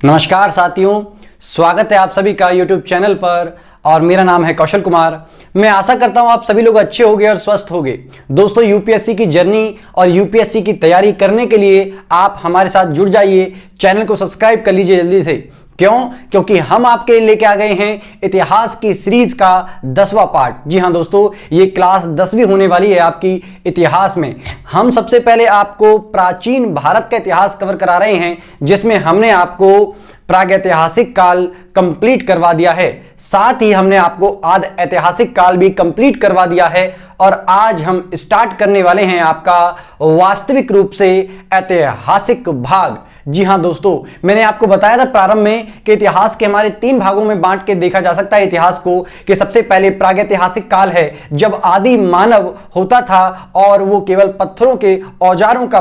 नमस्कार साथियों, स्वागत है आप सभी का YouTube चैनल पर और मेरा नाम है कौशल कुमार। मैं आशा करता हूं आप सभी लोग अच्छे होंगे और स्वस्थ होंगे। दोस्तों, यूपीएससी की जर्नी और यूपीएससी की तैयारी करने के लिए आप हमारे साथ जुड़ जाइए। चैनल को सब्सक्राइब कर लीजिए जल्दी से। क्यों? क्योंकि हम आपके लिए लेके आ गए हैं इतिहास की सीरीज का 10वां पार्ट। जी हां दोस्तों, ये क्लास 10वीं होने वाली है आपकी इतिहास में। हम सबसे पहले आपको प्राचीन भारत का इतिहास कवर करा रहे हैं, जिसमें हमने आपको प्रागैतिहासिक काल कंप्लीट करवा दिया है, साथ ही हमने आपको आदि ऐतिहासिक काल भी कंप्लीट करवा दिया है। और आज हम स्टार्ट करने वाले हैं आपका वास्तविक रूप से ऐतिहासिक भाग। जी हां दोस्तों, मैंने आपको बताया था प्रारंभ में कि इतिहास के हमारे 3 भागों में बांट के देखा जा सकता है इतिहास को, कि सबसे पहले प्रागैतिहासिक काल है, जब आदि मानव होता था और वो केवल पत्थरों के औजारों का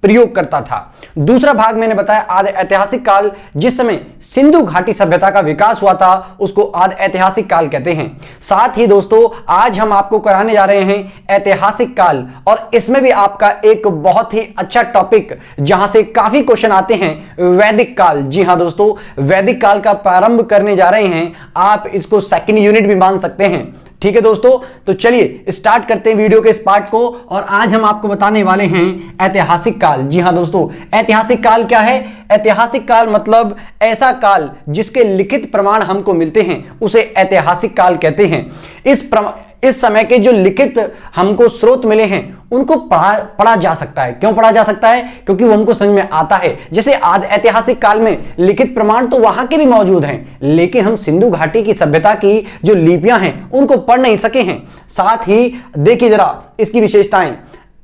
प्रयोग करता था। दूसरा भाग मैंने बताया आदि ऐतिहासिक काल, जिस समय सिंधु घाटी सभ्यता का विकास हुआ था, उसको आदि ऐतिहासिक काल कहते हैं। साथ ही दोस्तों, आज हम आपको कराने जा रहे हैं ऐतिहासिक काल, और इसमें भी आपका एक बहुत ही अच्छा टॉपिक जहां से काफी क्वेश्चन आते हैं, वैदिक काल। जी हां दोस्तों, वैदिक काल का प्रारंभ करने जा रहे हैं। आप इसको सेकंड यूनिट भी मान सकते हैं। ठीक है दोस्तों, तो चलिए स्टार्ट करते हैं वीडियो के इस पार्ट को। और आज हम आपको बताने वाले हैं ऐतिहासिक काल। जी हां दोस्तों, ऐतिहासिक काल क्या है? ऐतिहासिक काल मतलब ऐसा काल जिसके लिखित प्रमाण हमको मिलते हैं, उसे ऐतिहासिक काल कहते हैं। इस समय के जो लिखित हमको स्रोत मिले हैं, उनको पढ़ा जा सकता है। क्यों पढ़ा जा सकता है? क्योंकि वो हमको समझ में आता है। जैसे आदि ऐतिहासिक काल में लिखित प्रमाण तो वहां के भी मौजूद हैं, लेकिन हम सिंधु घाटी की सभ्यता की जो लिपियां हैं उनको पढ़ नहीं सके हैं। साथ ही देखिए जरा इसकी विशेषताएं।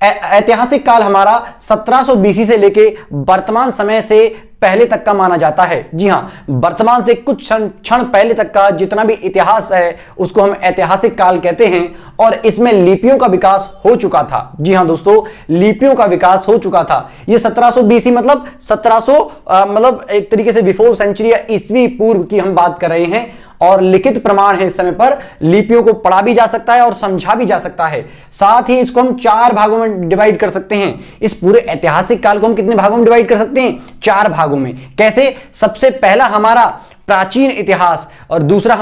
ऐतिहासिक काल हमारा 1700 बीसी से लेके वर्तमान समय से पहले तक का माना जाता है। जी हां, वर्तमान से कुछ क्षण पहले तक का जितना भी इतिहास है उसको हम ऐतिहासिक काल कहते हैं। और इसमें लिपियों का विकास हो चुका था। जी हां दोस्तों, लिपियों का विकास हो चुका था। ये 1700 बीसी मतलब 1700 मतलब एक तरीके से बिफोर सेंचुरी या ईसवी पूर्व की हम बात कर रहे हैं। और लिखित प्रमाण है इस समय पर, लिपियों को पढ़ा भी जा सकता है और समझा भी जा सकता है। साथ ही इसको हम 4 भागों में डिवाइड कर सकते हैं। इस पूरे ऐतिहासिक काल को हम कितने भागों में डिवाइड कर सकते हैं? 4 भागों में। कैसे? सबसे पहला हमारा प्राचीन इतिहास, और दूसरा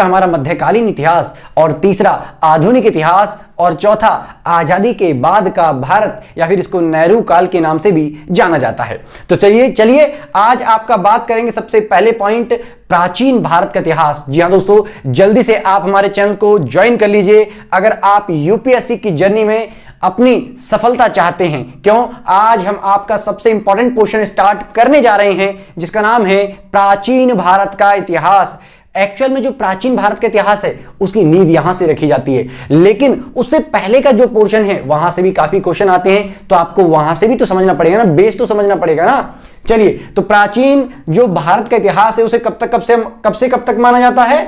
हमारा मध्यकालीन इतिहास, और तीसरा आधुनिक इतिहास, और चौथा आजादी के बाद का भारत, या फिर इसको नेहरू काल के नाम से भी जाना जाता है। तो चलिए आज आपका बात करेंगे सबसे पहले पॉइंट, प्राचीन भारत का इतिहास। जी हां दोस्तों, जल्दी से आप हमारे चैनल को ज्वाइन कर लीजिए अगर आप यूपीएससी की जर्नी में अपनी सफलता चाहते हैं। क्यों? आज हम आपका सबसे इंपॉर्टेंट पोर्शन स्टार्ट करने जा रहे हैं, जिसका नाम है प्राचीन भारत का इतिहास। एक्चुअल में जो प्राचीन भारत का इतिहास है उसकी नींव यहां से रखी जाती है, लेकिन उससे पहले का जो पोर्शन है वहां से भी काफी क्वेश्चन आते हैं, तो आपको वहां से भी तो समझना पड़ेगा ना, बेस तो समझना पड़ेगा ना। चलिए, तो प्राचीन जो भारत का इतिहास है उसे कब से कब तक माना जाता है?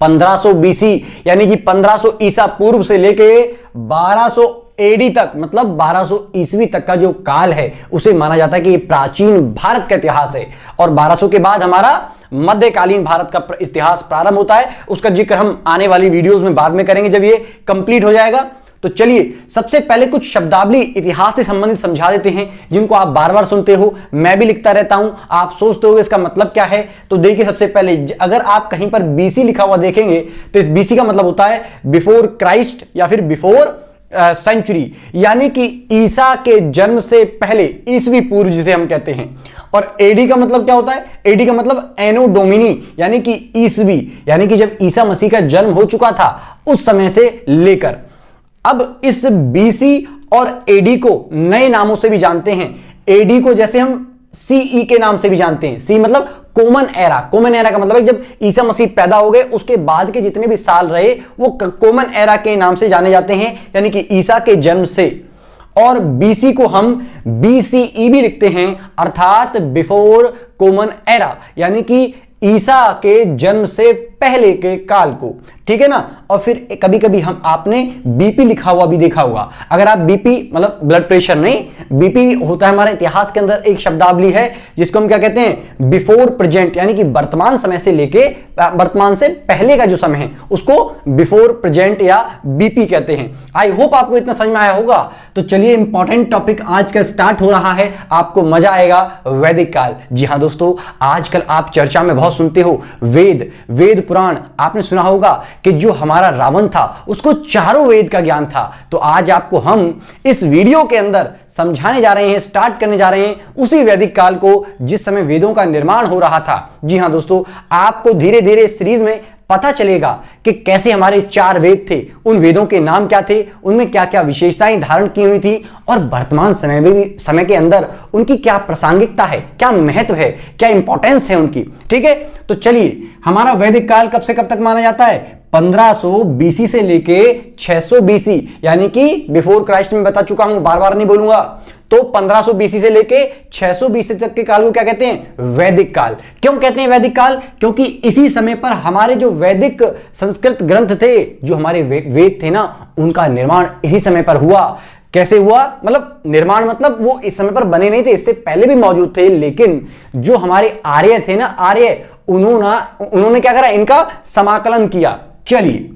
1500 बीसी, यानी कि 1500 ईसा पूर्व से लेके 1200 एडी तक, मतलब 1200 ईस्वी तक का जो काल है उसे माना जाता है कि ये प्राचीन भारत का इतिहास है। और 1200 के बाद हमारा मध्यकालीन भारत का इतिहास प्रारंभ होता है। उसका जिक्र हम आने वाली वीडियोस में बाद में करेंगे जब ये कंप्लीट हो जाएगा। तो चलिए सबसे पहले कुछ शब्दावली इतिहास से संबंधित समझा देते हैं, जिनको आप बार बार सुनते हो, मैं भी लिखता रहता हूं, आप सोचते हो इसका मतलब क्या है। तो देखिए, सबसे पहले अगर आप कहीं पर बीसी लिखा हुआ देखेंगे तो इस बीसी का मतलब होता है बिफोर क्राइस्ट या फिर बिफोर सेंचुरी, यानी कि ईसा के जन्म से पहले, ईसवी पूर्व जिसे हम कहते हैं। और एडी का मतलब क्या होता है? एडी का मतलब एनो डोमिनी, यानी कि ईसवी, यानी कि जब ईसा मसीह का जन्म हो चुका था उस समय से लेकर। अब इस बीसी और एडी को नए नामों से भी जानते हैं। एडी को जैसे हम सीई के नाम से भी जानते हैं। सी मतलब कॉमन एरा। कॉमन एरा का मतलब है जब ईसा मसीह पैदा हो गए उसके बाद के जितने भी साल रहे वो कॉमन एरा के नाम से जाने जाते हैं, यानी कि ईसा के जन्म से। और बीसी को हम बीसीई भी लिखते हैं, अर्थात बिफोर कॉमन एरा, यानी कि ईसा के जन्म से पहले के काल को, ठीक है ना। और फिर कभी कभी हम आपने बीपी लिखा हुआ भी देखा होगा। अगर आप बीपी मतलब ब्लड प्रेशर नहीं, बीपी होता है हमारे इतिहास के अंदर एक शब्दावली है जिसको हम क्या कहते हैं, बिफोर प्रेजेंट, यानी कि वर्तमान समय से लेके वर्तमान से पहले का जो समय है उसको बिफोर प्रेजेंट या बीपी कहते हैं। आई होप आपको इतना समझ में आया होगा। तो चलिए इंपॉर्टेंट टॉपिक आज का स्टार्ट हो रहा है, आपको मजा आएगा, वैदिक काल। जी हां दोस्तों, आजकल आप चर्चा में बहुत सुनते हो वेद पुराण। आपने सुना होगा कि जो हमारा रावण था उसको चारों वेद का ज्ञान था। तो आज आपको हम इस वीडियो के अंदर समझाने जा रहे हैं, स्टार्ट करने जा रहे हैं उसी वैदिक काल को जिस समय वेदों का निर्माण हो रहा था। जी हां दोस्तों, आपको धीरे धीरे इस सीरीज में पता चलेगा कि कैसे हमारे 4 वेद थे, उन वेदों के नाम क्या थे, उनमें क्या क्या विशेषताएं धारण की हुई थी और वर्तमान समय में भी समय के अंदर उनकी क्या प्रासंगिकता है, क्या महत्व है, क्या इंपॉर्टेंस है उनकी। ठीक है, तो चलिए, हमारा वैदिक काल कब से कब तक माना जाता है? 1500 बीसी से लेके 600 बीसी, यानी कि बिफोर क्राइस्ट में बता चुका हूं, बार बार नहीं बोलूंगा। तो 1500 बीसी से लेके 600 बीसी तक के काल को क्या कहते हैं? वैदिक काल। क्यों कहते हैं वैदिक काल? क्योंकि इसी समय पर हमारे जो वैदिक संस्कृत ग्रंथ थे, जो हमारे वेद थे ना, उनका निर्माण इसी समय पर हुआ। कैसे हुआ? मतलब निर्माण मतलब वो इस समय पर बने नहीं थे, इससे पहले भी मौजूद थे, लेकिन जो हमारे आर्य थे ना, आर्य, उन्होंने क्या करा? इनका समाकलन किया। चलिए,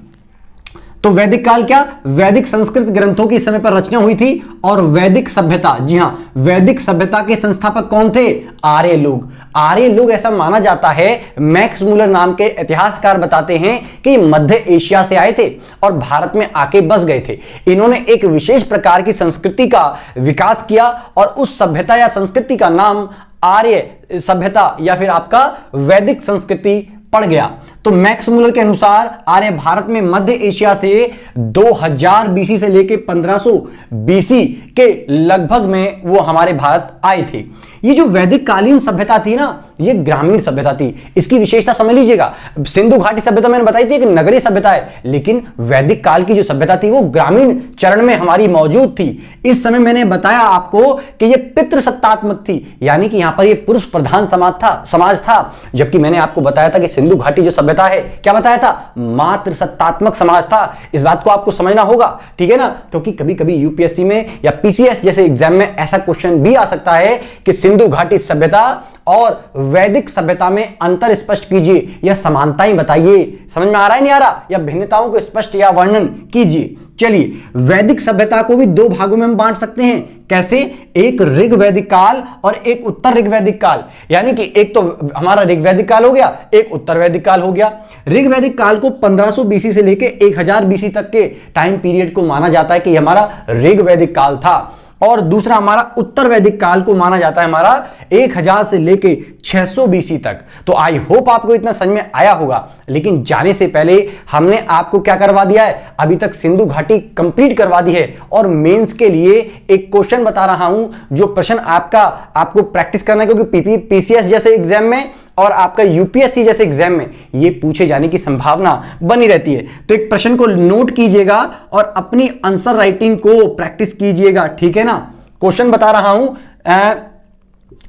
तो वैदिक काल क्या? वैदिक संस्कृत ग्रंथों की समय पर रचना हुई थी और वैदिक सभ्यता, जी हां, वैदिक सभ्यता के संस्थापक कौन थे? आर्य लोग। आर्य लोग, ऐसा माना जाता है, मैक्स मूलर नाम के इतिहासकार बताते हैं कि मध्य एशिया से आए थे और भारत में आके बस गए थे। इन्होंने एक विशेष प्रकार की संस्कृति का विकास किया और उस सभ्यता या संस्कृति का नाम आर्य सभ्यता या फिर आपका वैदिक संस्कृति पड़ गया। तो मैक्स मूलर के अनुसार आर्य भारत में मध्य एशिया से 2000 बीसी से लेकर 1500 बीसी के लगभग में वो हमारे भारत आए थे। ये जो वैदिक कालीन सभ्यता थी ना, ये ग्रामीण सभ्यता थी। इसकी विशेषता समझ लीजिएगा, सिंधु घाटी सभ्यता मैंने बताई थी कि नगरीय सभ्यता है, लेकिन वैदिक काल की जो सभ्यता थी वो ग्रामीण चरण में हमारी मौजूद थी। इस समय मैंने बताया आपको कि ये पितृसत्तात्मक थी, यानी कि यहां पर ये पुरुष प्रधान समाज था, जबकि मैंने आपको बताया था कि सिंधु घाटी जो सभ्यता है, क्या बताया था? मातृसत्तात्मक समाज था। इस बात को आपको समझना होगा, ठीक है ना, क्योंकि कभी कभी यूपीएससी में या पीसीएस जैसे एग्जाम में ऐसा क्वेश्चन भी आ सकता है कि सिंधु घाटी सभ्यता और वैदिक सभ्यता में अंतर स्पष्ट कीजिए या समानताएं बताइए। समझ में आ रहा है, नहीं आ रहा? या भिन्नताओं को स्पष्ट या वर्णन कीजिए। चलिए, वैदिक सभ्यता को भी 2 भागों में हम बांट सकते हैं। कैसे? एक ऋग वैदिक काल और एक उत्तर ऋग वैदिक काल। यानी कि एक तो हमारा ऋग वैदिक काल हो गया, एक उत्तर वैदिक काल हो गया। ऋग वैदिक काल को 1500 बीसी से लेकर 1000 बीसी तक के टाइम पीरियड को माना जाता है कि हमारा ऋग वैदिक काल था, और दूसरा हमारा उत्तर वैदिक काल को माना जाता है हमारा 1000 से लेके 600 बीसी तक। तो आई होप आपको इतना समझ में आया होगा। लेकिन जाने से पहले हमने आपको क्या करवा दिया है? अभी तक सिंधु घाटी कंप्लीट करवा दी है और मेंस के लिए एक क्वेश्चन बता रहा हूं, जो प्रश्न आपको प्रैक्टिस करना है, क्योंकि पीसीएस जैसे एग्जाम में और आपका यूपीएससी जैसे एग्जाम में ये पूछे जाने की संभावना बनी रहती है। तो एक प्रश्न को नोट कीजिएगा और अपनी आंसर राइटिंग को प्रैक्टिस कीजिएगा, ठीक है ना। क्वेश्चन बता रहा हूं,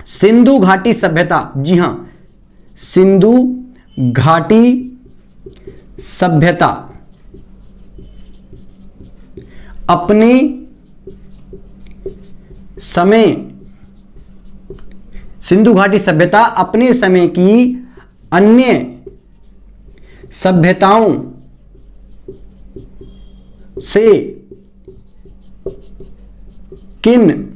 सिंधु घाटी सभ्यता, जी हां, सिंधु घाटी सभ्यता अपने समय, सिंधु घाटी सभ्यता अपने समय की अन्य सभ्यताओं से किन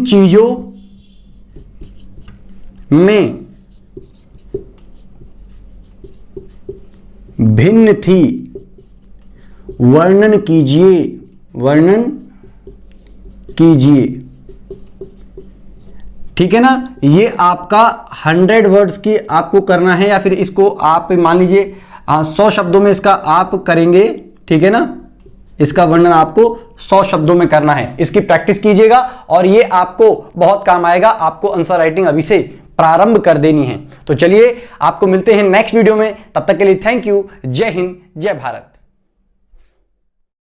चीजों में भिन्न थी, वर्णन कीजिए। ठीक है ना। ये आपका 100 वर्ड्स की आपको करना है, या फिर इसको आप मान लीजिए 100 शब्दों में इसका आप करेंगे, ठीक है ना। इसका वर्णन आपको 100 शब्दों में करना है। इसकी प्रैक्टिस कीजिएगा और ये आपको बहुत काम आएगा। आपको आंसर राइटिंग अभी से प्रारंभ कर देनी है। तो चलिए, आपको मिलते हैं नेक्स्ट वीडियो में। तब तक के लिए थैंक यू। जय हिंद, जय भारत।